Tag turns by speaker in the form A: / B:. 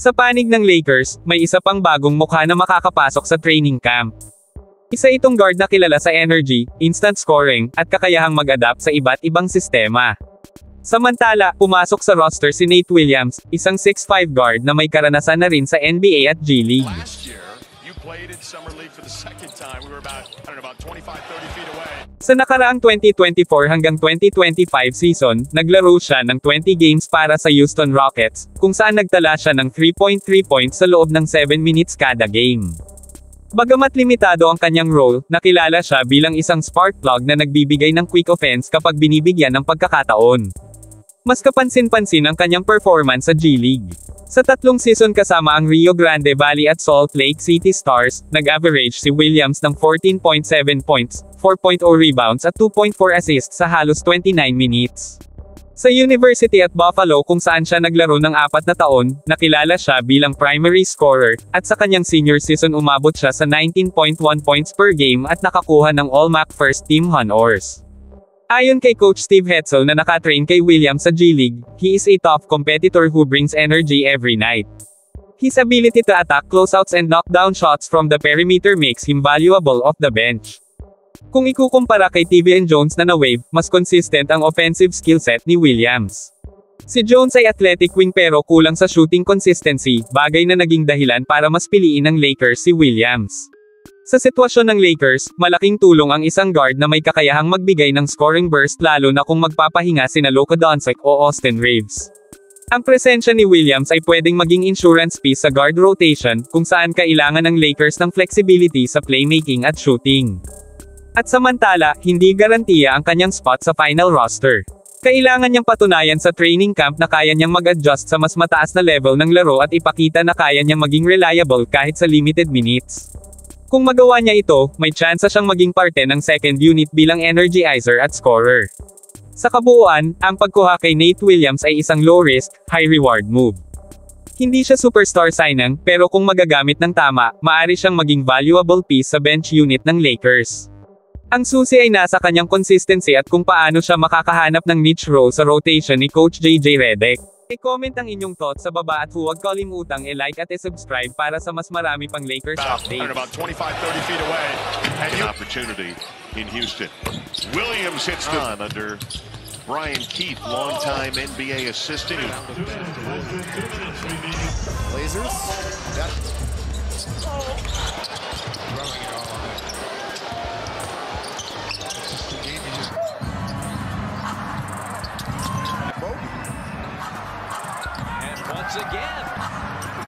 A: Sa panig ng Lakers, may isa pang bagong mukha na makakapasok sa training camp. Isa itong guard na kilala sa energy, instant scoring, at kakayahang mag-adapt sa iba't ibang sistema. Samantala, pumasok sa roster si Nate Williams, isang 6'5 guard na may karanasan na rin sa NBA at G League. Sa nakaraang 2024 hanggang 2025 season, naglaro siya ng 20 games para sa Houston Rockets, kung saan nagtala siya ng 3.3 points sa loob ng 7 minutes kada game. Bagamat limitado ang kanyang role, nakilala siya bilang isang spark plug na nagbibigay ng quick offense kapag binibigyan ng pagkakataon. Mas kapansin-pansin ang kanyang performance sa G League. Sa 3 season kasama ang Rio Grande Valley at Salt Lake City Stars, nag-average si Williams ng 14.7 points, 4.0 rebounds at 2.4 assists sa halos 29 minutes. Sa University at Buffalo kung saan siya naglaro ng 4 na taon, nakilala siya bilang primary scorer, at sa kanyang senior season umabot siya sa 19.1 points per game at nakakuha ng All-MAC First Team honors. Ayon kay Coach Steve Hetzel na nakatrain kay Williams sa G League, he is a tough competitor who brings energy every night. His ability to attack closeouts and knock down shots from the perimeter makes him valuable off the bench. Kung ikukumpara kay TVN Jones na na-wave, mas consistent ang offensive skill set ni Williams. Si Jones ay athletic wing pero kulang sa shooting consistency, bagay na naging dahilan para mas piliin ng Lakers si Williams. Sa sitwasyon ng Lakers, malaking tulong ang isang guard na may kakayahang magbigay ng scoring burst lalo na kung magpapahinga sina Luka Doncic o Austin Reaves. Ang presensya ni Williams ay pwedeng maging insurance piece sa guard rotation, kung saan kailangan ng Lakers ng flexibility sa playmaking at shooting. At samantala, hindi garantiya ang kanyang spot sa final roster. Kailangan niyang patunayan sa training camp na kaya niyang mag-adjust sa mas mataas na level ng laro at ipakita na kaya niyang maging reliable kahit sa limited minutes. Kung magawa niya ito, may tsansa siyang maging parte ng second unit bilang energizer at scorer. Sa kabuuan, ang pagkuha kay Nate Williams ay isang low-risk, high-reward move. Hindi siya superstar signing, pero kung magagamit ng tama, maaari siyang maging valuable piece sa bench unit ng Lakers. Ang susi ay nasa kanyang consistency at kung paano siya makakahanap ng niche role sa rotation ni Coach JJ Redick. I-comment ang inyong thoughts sa baba at huwag kalimutang i-like at i-subscribe para sa mas marami pang Lakers updates.
B: About 25-30 feet away. And an opportunity in Houston. Williams hits the under Brian Keith, longtime NBA assistant.
C: Blazers. Yep.